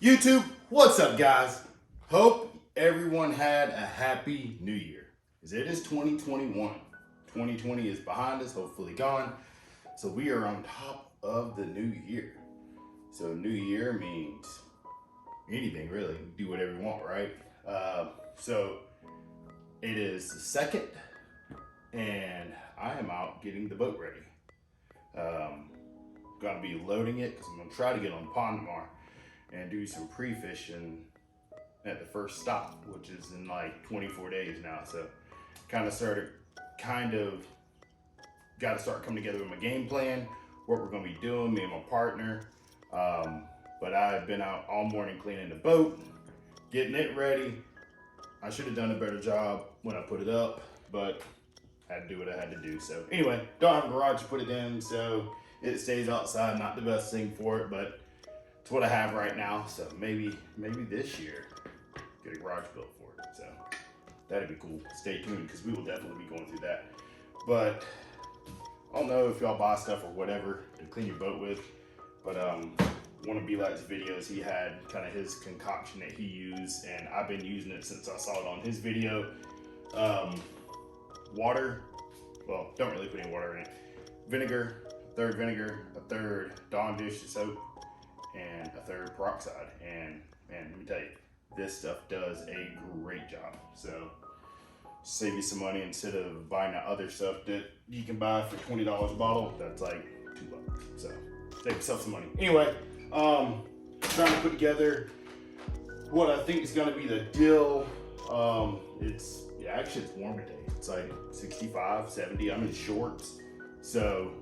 YouTube, what's up guys? Hope everyone had a happy new year. As it is 2021. 2020 is behind us, hopefully gone. So we are on top of the new year. So new year means anything really. Do whatever you want, right? So it is the 2nd and I am out getting the boat ready. Gonna be loading it because I'm gonna try to get on the pond tomorrow and do some pre-fishing at the first stop, which is in like 24 days now. So got to start coming together with my game plan, what we're gonna be doing, me and my partner. But I've been out all morning cleaning the boat, getting it ready. I should have done a better job when I put it up, but I had to do what I had to do. So anyway, don't have a garage to put it in, so it stays outside. Not the best thing for it, but it's what I have right now. So maybe this year get a garage built for it. So that'd be cool. Stay tuned because we will definitely be going through that. But I don't know if y'all buy stuff or whatever to clean your boat with, but one of LiQWYD's videos, he had kind of his concoction that he used, and I've been using it since I saw it on his video. Water, well, don't really put any water in it. Vinegar, a third Dawn dish soap, and a third peroxide. And man, let me tell you, this stuff does a great job. So save you some money instead of buying that other stuff that you can buy for $20 a bottle. That's like $2. So save yourself some money. Anyway, trying to put together what I think is gonna be the deal. Actually it's warm today. It's like 65, 70. I'm in shorts. So,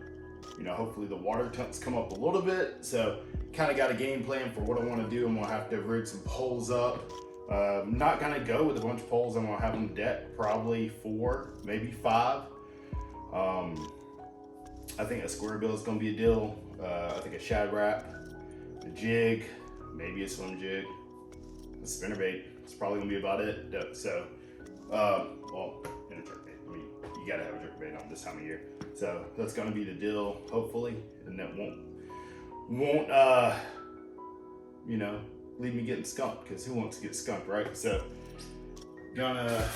you know, hopefully the water temps come up a little bit. So kind of got a game plan for what I want to do. I'm gonna have to rig some poles up. Not gonna go with a bunch of poles. I'm gonna have them decked, probably 4, maybe 5. I think a square bill is gonna be a deal. I think a shad wrap, a jig, maybe a swim jig, a spinnerbait. It's probably gonna be about it. So, well, and a jerkbait. I mean, you gotta have a jerkbait on this time of year. So that's gonna be the deal, hopefully, and that won't you know, leave me getting skunked, because who wants to get skunked, right? So gonna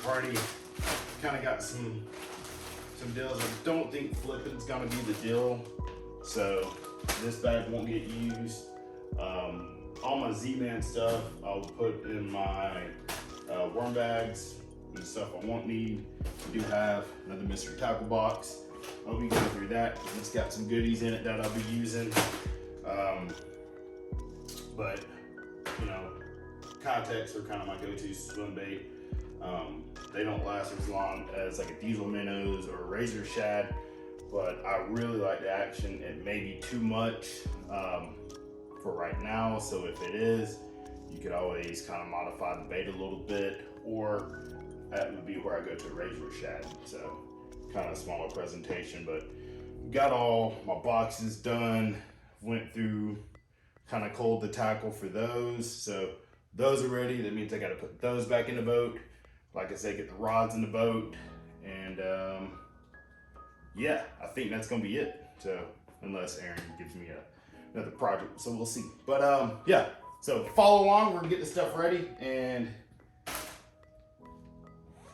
already kind of got some deals. I don't think flipping's gonna be the deal, so this bag won't get used. All my Z-Man stuff I'll put in my worm bags and stuff I won't need. I do have another mystery tackle box. I'll be going through that. It's got some goodies in it that I'll be using. But you know, Context are kind of my go-to swim bait. They don't last as long as like a diesel minnows or a razor shad, but I really like the action. It may be too much for right now, so if it is, you could always kind of modify the bait a little bit, or that would be where I go to razor shad. So kind of smaller presentation, but got all my boxes done. Went through, kind of culled the tackle for those. So those are ready. That means I got to put those back in the boat. Like I said, get the rods in the boat. And yeah, I think that's going to be it. So unless Aaron gives me another project, so we'll see. But yeah, so follow along. We're going to get this stuff ready and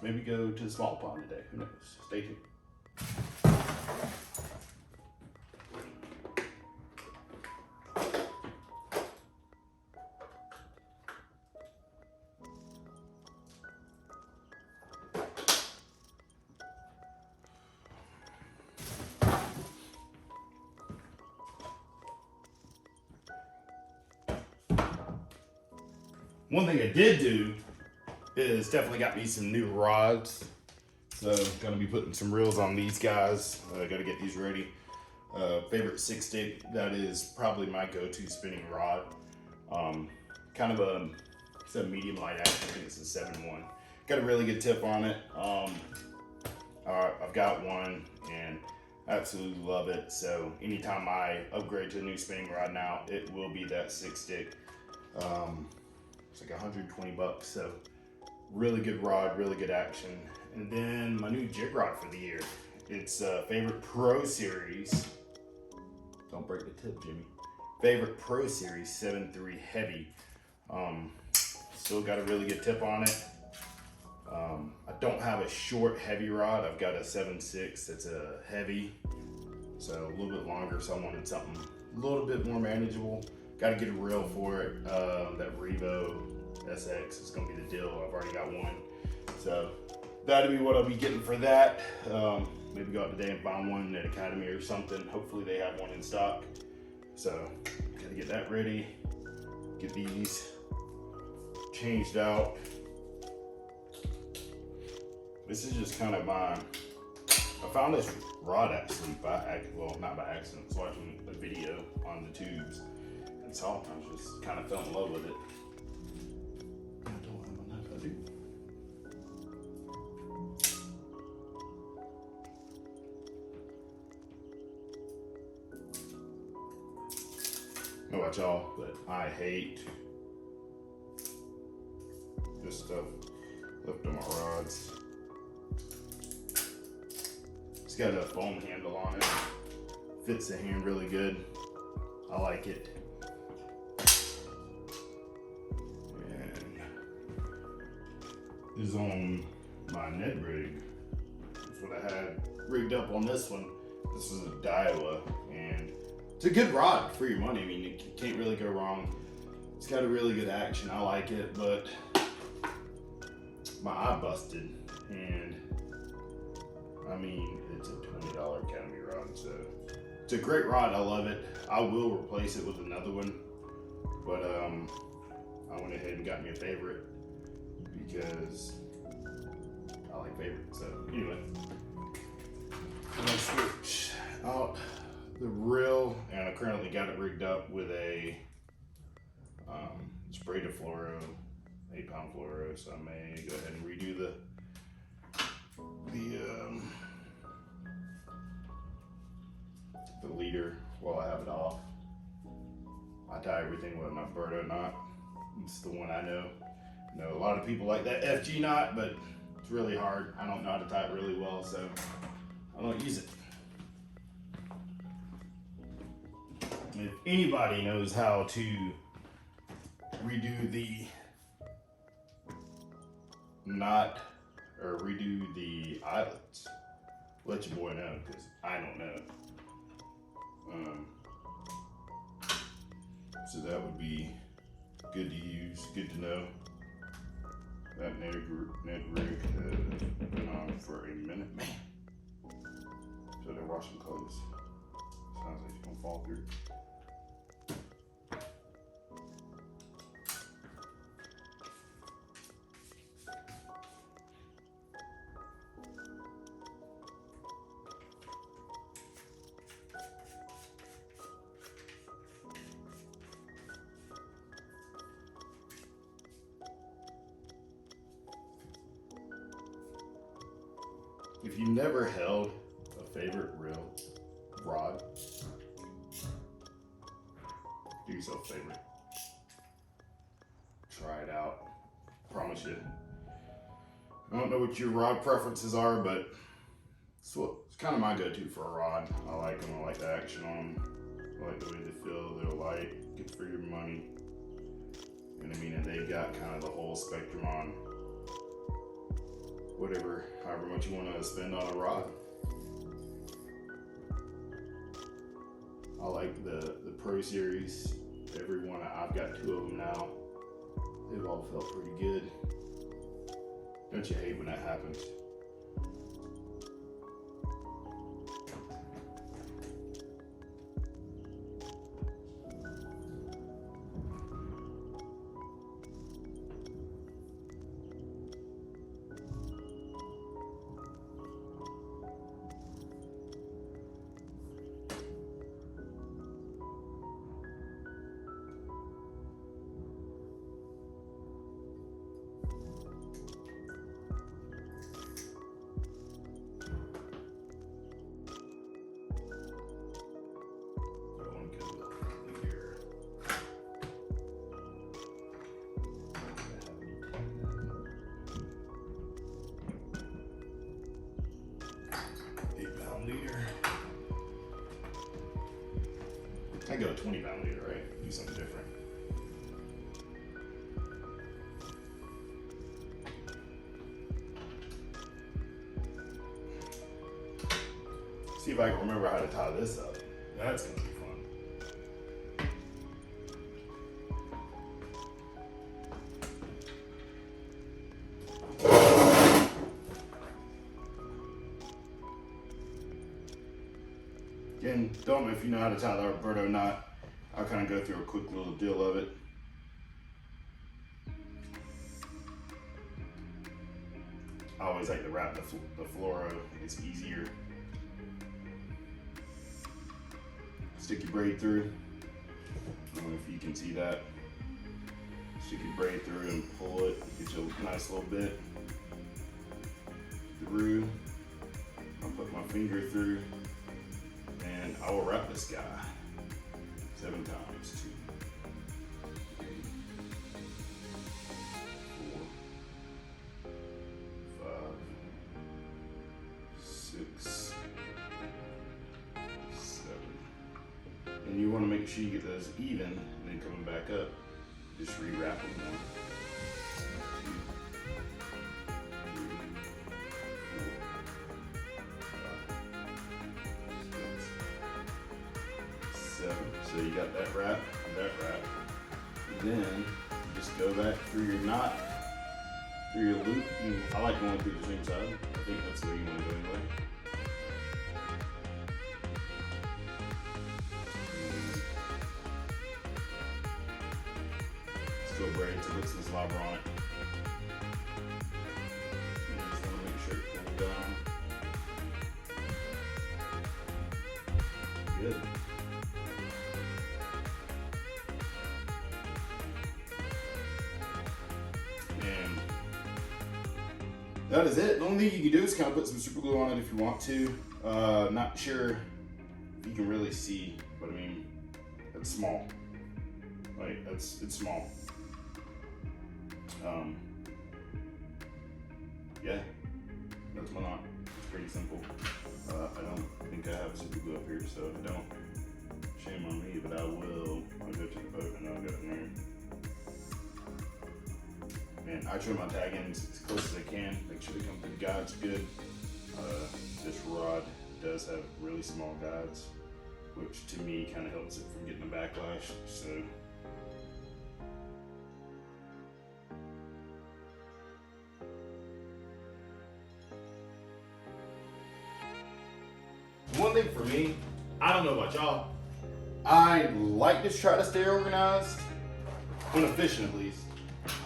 maybe go to the small pond today. Who knows? Stay tuned. One thing I did do is definitely got me some new rods. So gonna be putting some reels on these guys. Gotta get these ready. Favorite 6 stick, that is probably my go-to spinning rod. Kind of it's a medium light action. I think it's a 7-1. Got a really good tip on it. I've got one and absolutely love it. So anytime I upgrade to a new spinning rod now, it will be that 6 stick. It's like 120 bucks. So really good rod, really good action. And then my new jig rod for the year. It's favorite Pro Series. Don't break the tip, Jimmy. favorite Pro Series 7.3 heavy. Still got a really good tip on it. I don't have a short heavy rod. I've got a 7.6 that's a heavy, so a little bit longer, so I wanted something a little bit more manageable. Got to get a reel for it. That Revo SX is gonna be the deal. I've already got one, so that'll be what I'll be getting for that. Maybe go out today and find one at Academy or something. Hopefully they have one in stock. So gotta get that ready. Get these changed out. This is just kind of my, I found this rod actually not by accident. I was watching a video on the tubes and saw it, and I was just kind of fell in love with it. I don't have my knife, I do. I know about y'all, but I hate this stuff left on my rods. It's got a foam handle on it. Fits the hand really good. I like it. And this is on my Ned rig. That's what I had rigged up on this one. This is a Daiwa, and it's a good rod for your money. I mean, you can't really go wrong. It's got a really good action. I like it, but my eye busted, and I mean, it's a $20 Academy rod, so it's a great rod. I love it. I will replace it with another one, but I went ahead and got me a favorite because I like favorites. So anyway, I'm gonna switch out the reel, and I currently got it rigged up with a spray to fluoro, 8-pound fluoro. So I may go ahead and redo the leader while I have it off. I tie everything with my Berto knot. It's the one I know. I know a lot of people like that FG knot, but it's really hard. I don't know how to tie it really well, so I don't use it. If anybody knows how to redo the knot or redo the eyelets, let your boy know, because I don't know. So that would be good to use, good to know. That Ned rig has been on for a minute, man. So they're washing clothes. Sounds like it's gonna fall through. If you never held a favorite rod, do yourself a favor. Try it out. Promise you. I don't know what your rod preferences are, but it's kind of my go-to for a rod. I like them. I like the action on them. I like the way they feel. They're light, good for your money. And I mean, and they've got kind of the whole spectrum on however much you want to spend on a rod. I like the Pro Series. Every one, I've got 2 of them now. They've all felt pretty good. Don't you hate when that happens? if I can remember how to tie this up. That's gonna be fun. Again, don't know if you know how to tie the Roberto knot. I'll kind of go through a quick little deal of it. I always like to wrap the fluoro, it's easier. Stick your braid through. I don't know if you can see that. Stick your braid through and pull it, get you a nice little bit through. I'll put my finger through and I will wrap this guy 7 times. 2, 3, 4, 5, 6, 7. And you want to make sure you get those even, and then coming back up, just rewrap them 1, 2, 3, 4, 5, 6, 7. So you got that wrap and that wrap. And then you just go back through your knot, through your loop. I like going through the same side. I think that's the way you want to go anyway. Still braid to put some slobber on it. And just want to make sure it pulls down. Good. And that is it. The only thing you can do is kind of put some super glue on it if you want to. Not sure if you can really see, but I mean, it's small. Like, it's small. Yeah, that's my knot. It's pretty simple. I don't think I have super glue up here, so if I don't, shame on me, but I will. I'll go to the boat and I'll get in there. And I trim my tag ends as close as I can. Make sure they come through the guides good. This rod does have really small guides, which to me kind of helps it from getting a backlash. So. One thing for me, I don't know about y'all, I like to try to stay organized, when I'm fishing at least.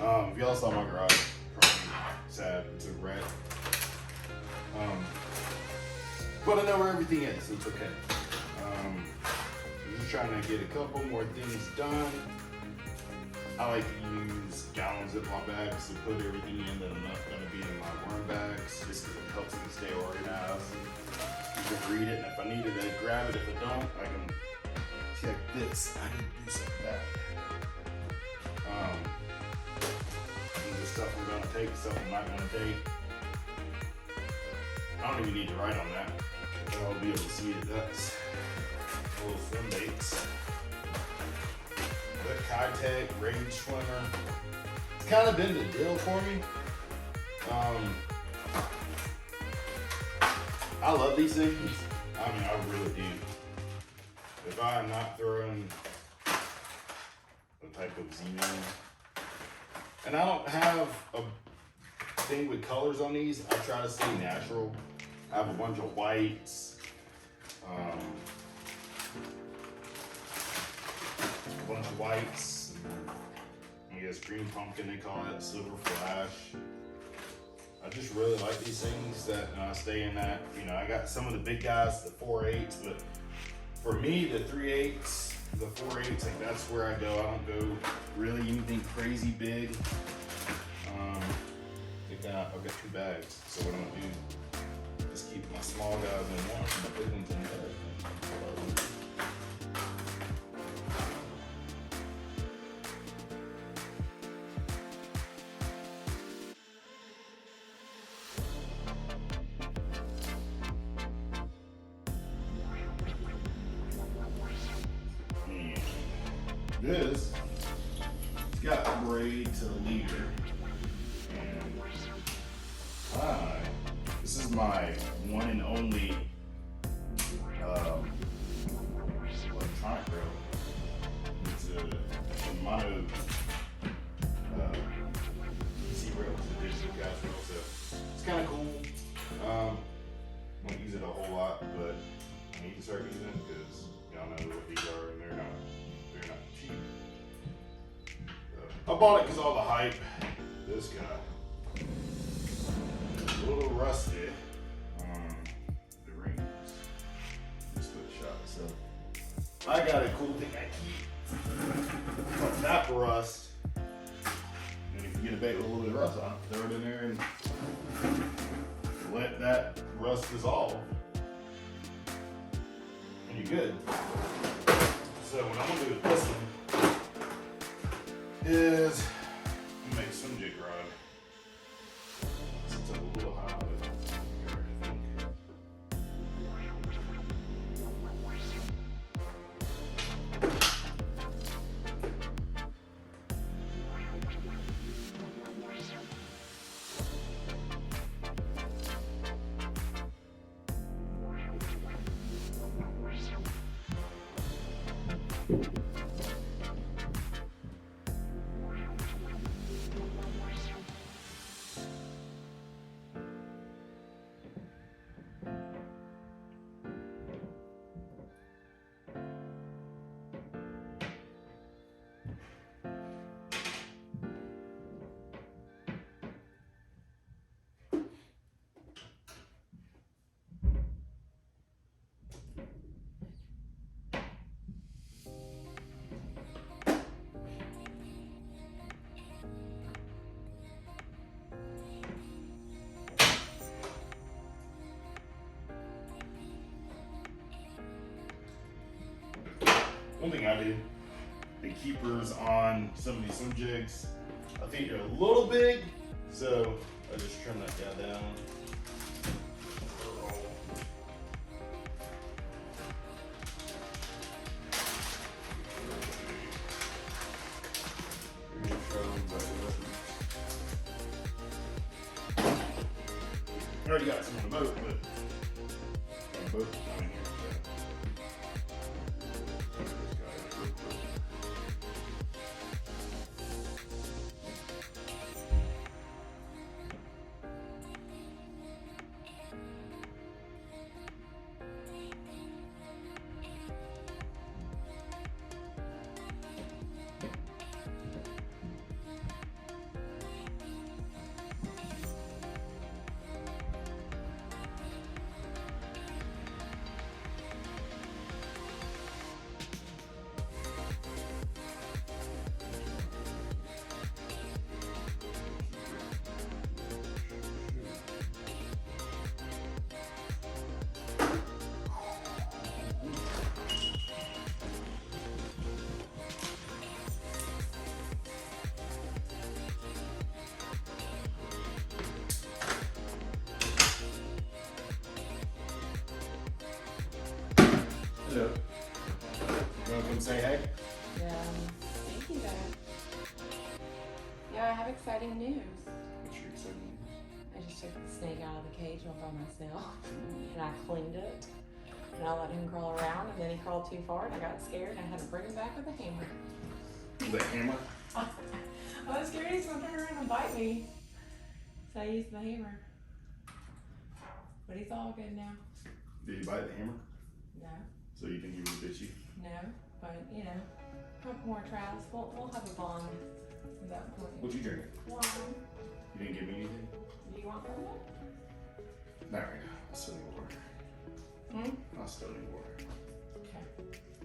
If y'all saw my garage, probably sad, it's a wreck. But I know where everything is, so it's okay. I'm just trying to get a couple more things done. I like to use gallon Ziploc bags to put everything in that I'm not going to be in my worm bags, just because it helps me stay organized. You can read it, and if I needed to grab it, if I don't, I can check this. I need to do something back. The stuff I'm gonna take, stuff I'm not gonna take. I don't even need to write on that. I'll be able to see that that's little swim baits. The Kitech Rage Swimmer. It's kind of been the deal for me. I love these things. I mean, I really do. If I'm not throwing the type of Z-Man, and I don't have a thing with colors on these, I try to stay natural. I have a bunch of whites, I guess green pumpkin, they call it, silver flash. I just really like these things that stay in that. You know, I got some of the big guys, the 4/8s, but for me, the 3/8s, the 4/8s, like that's where I go. I don't go really anything crazy big. I've got 2 bags, so what I'm gonna do is keep my small guys in one and my big ones in the other. This, it's got a braid to the leader, and this is my one and only electronic reel. It's a mono PC reel, it's a digital gas reel, so it's kind of cool. Don't use it a whole lot, but I need to start using it because y'all know what these are, and they're not cheap. I bought it because all the hype. This guy, a little rusty. The rings. Just a shot. So I got a cool thing I keep. Called Nap rust. And if you get a bait with a little bit of rust on it, throw it in there and let that rust dissolve. And you're good. So what I'm gonna do with this one is make some jig rod. It's a little high, but I think. One thing I did, the keepers on some of these swim jigs, I think they're a little big, so I just trim that guy down. I already got some on the boat, but on the boat down in here. Hello. You want to come say hey? Yeah. Thank you, Dad. Yeah, I have exciting news. What's your exciting news? I just took the snake out of the cage all by myself, and I cleaned it, and I let him crawl around, and then he crawled too far, and I got scared, and I had to bring him back with a hammer. The hammer? I was scared he's going to turn around and bite me, so I used the hammer. But he's all good now. Did he bite the hammer? No. So you think he would bit you? No, but you know, a couple more trials. We'll have a bond at that point. What'd you drink? Wine. You didn't give me anything? Do you want some of Not right now. I'll still need water. that? I'll still need water. Okay.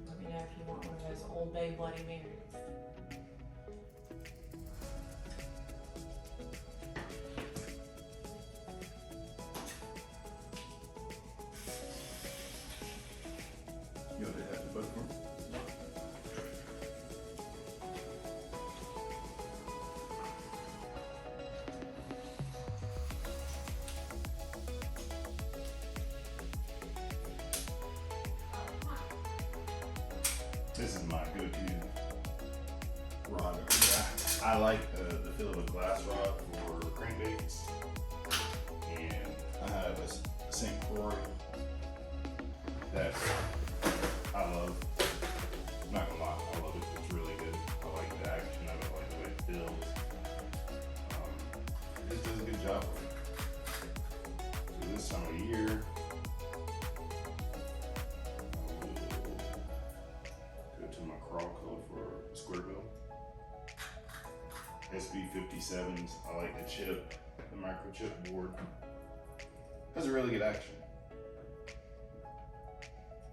Let me know if you want one of those Old Bay Bloody Marys. You want to have the boat for me? This is my go-to rod. I like the feel of a glass rod for crankbaits, and I have a St. Croix that I love. I'm not gonna lie, I love it. It's really good. I like the action. I don't like the way it feels. It just does a good job. So this time of year, I will go to my crawl color for Squirtle. SB57s. I like the chip, the microchip board. Has a really good action.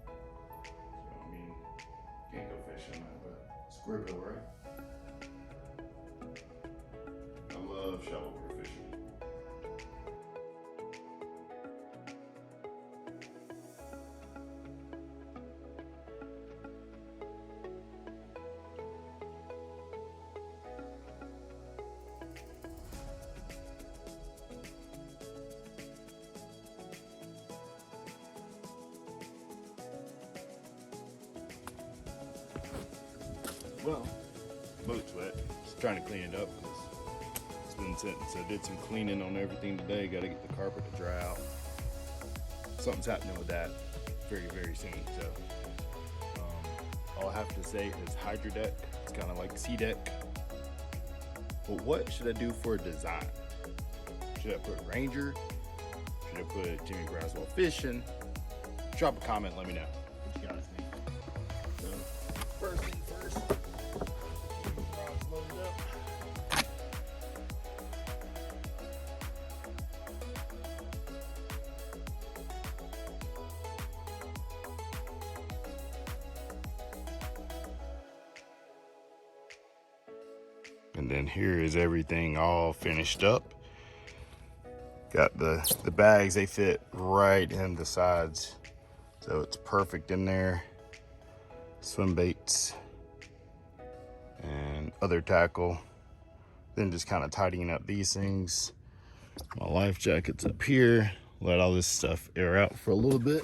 So I mean, can't go fishing that, but Squirtle, right? I love shallow water fishing. Well, boat's wet. Just trying to clean it up because it's been sitting. So I did some cleaning on everything today. Got to get the carpet to dry out. Something's happening with that very, very soon. So all I have to say is Hydro Deck. It's kind of like Sea Deck. But what should I do for a design? Should I put Ranger? Should I put Jimmy Braswell Fishing? Drop a comment. Let me know what you guys think. So first thing first. Loaded up. And then here is everything all finished up. Got the bags, they fit right in the sides. So it's perfect in there. Swim baits and other tackle. Then just kind of tidying up these things. My life jacket's up here. Let all this stuff air out for a little bit.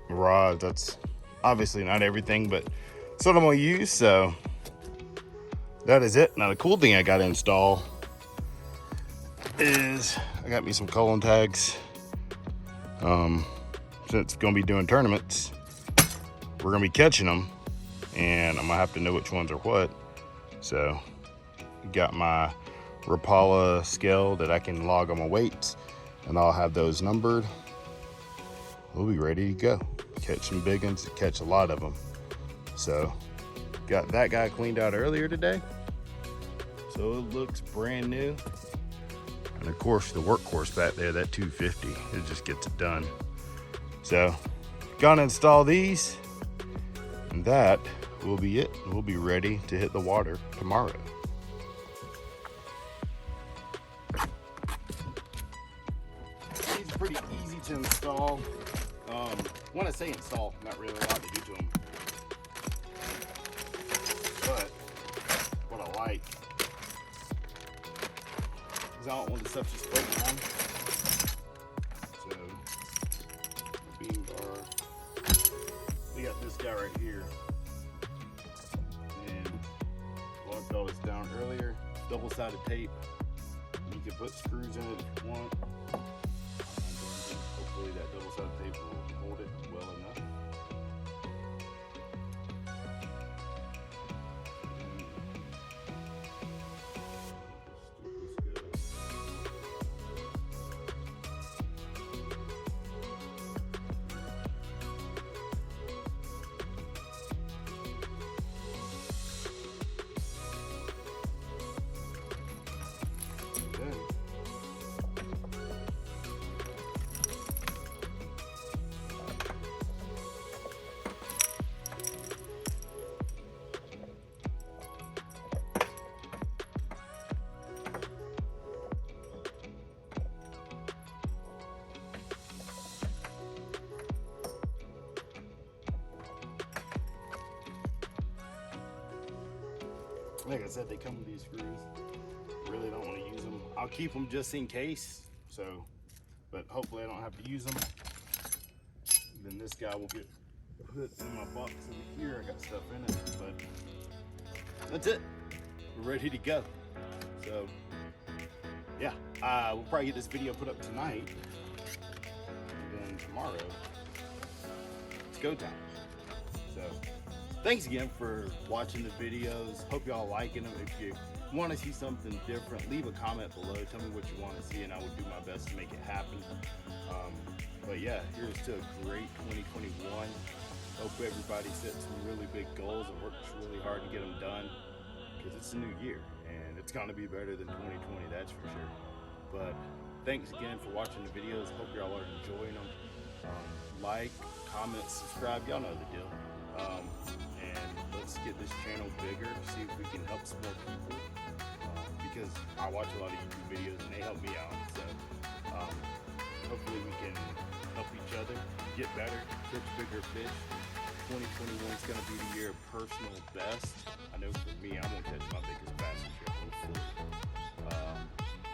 Rod, that's obviously not everything, but it's what I'm gonna use, so that is it. Now the cool thing I got to install is I got me some Cullen tags. Since it's gonna be doing tournaments, we're gonna be catching them, and I'm gonna have to know which ones are what. So got my Rapala scale that I can log on my weights, and I'll have those numbered. We'll be ready to go. Catch some big ones, catch a lot of them. So got that guy cleaned out earlier today. So it looks brand new. And of course the workhorse back there, that 250, it just gets it done. So gonna install these, and that will be it. We'll be ready to hit the water tomorrow. These are pretty easy to install. When I say install, not really a lot to do to them. But what I like is I don't want the stuff just floating around. So, beam bar. We got this guy right here. And locked all this down earlier. Double-sided tape. You can put screws in it if you want. Hopefully that double-sided tape will hold it well enough. Like I said, they come with these screws. Really don't want to use them. I'll keep them just in case. So, but hopefully I don't have to use them. Then this guy will get put in my box over here. I got stuff in it, but that's it. We're ready to go. So, yeah, we'll probably get this video put up tonight, and then tomorrow it's go time. So thanks again for watching the videos. Hope y'all liking them. If you want to see something different, leave a comment below. Tell me what you want to see, and I will do my best to make it happen. But yeah, here's to a great 2021. Hope everybody sets some really big goals and works really hard to get them done, because it's a new year and it's going to be better than 2020, that's for sure. But thanks again for watching the videos. Hope y'all are enjoying them. Like, comment, subscribe, y'all know the deal. And let's get this channel bigger, see if we can help some more people, because I watch a lot of YouTube videos and they help me out. So hopefully we can help each other get better, catch bigger fish. 2021 is going to be the year of personal best. I know for me, I'm going to catch my biggest bass this year, hopefully.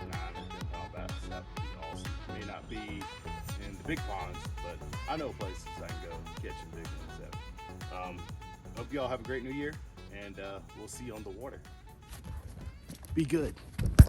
9 or 10 pound bass. That would be awesome. May not be in the big ponds, but I know places I can go catching big ones. So, hope y'all have a great new year, and we'll see you on the water. Be good.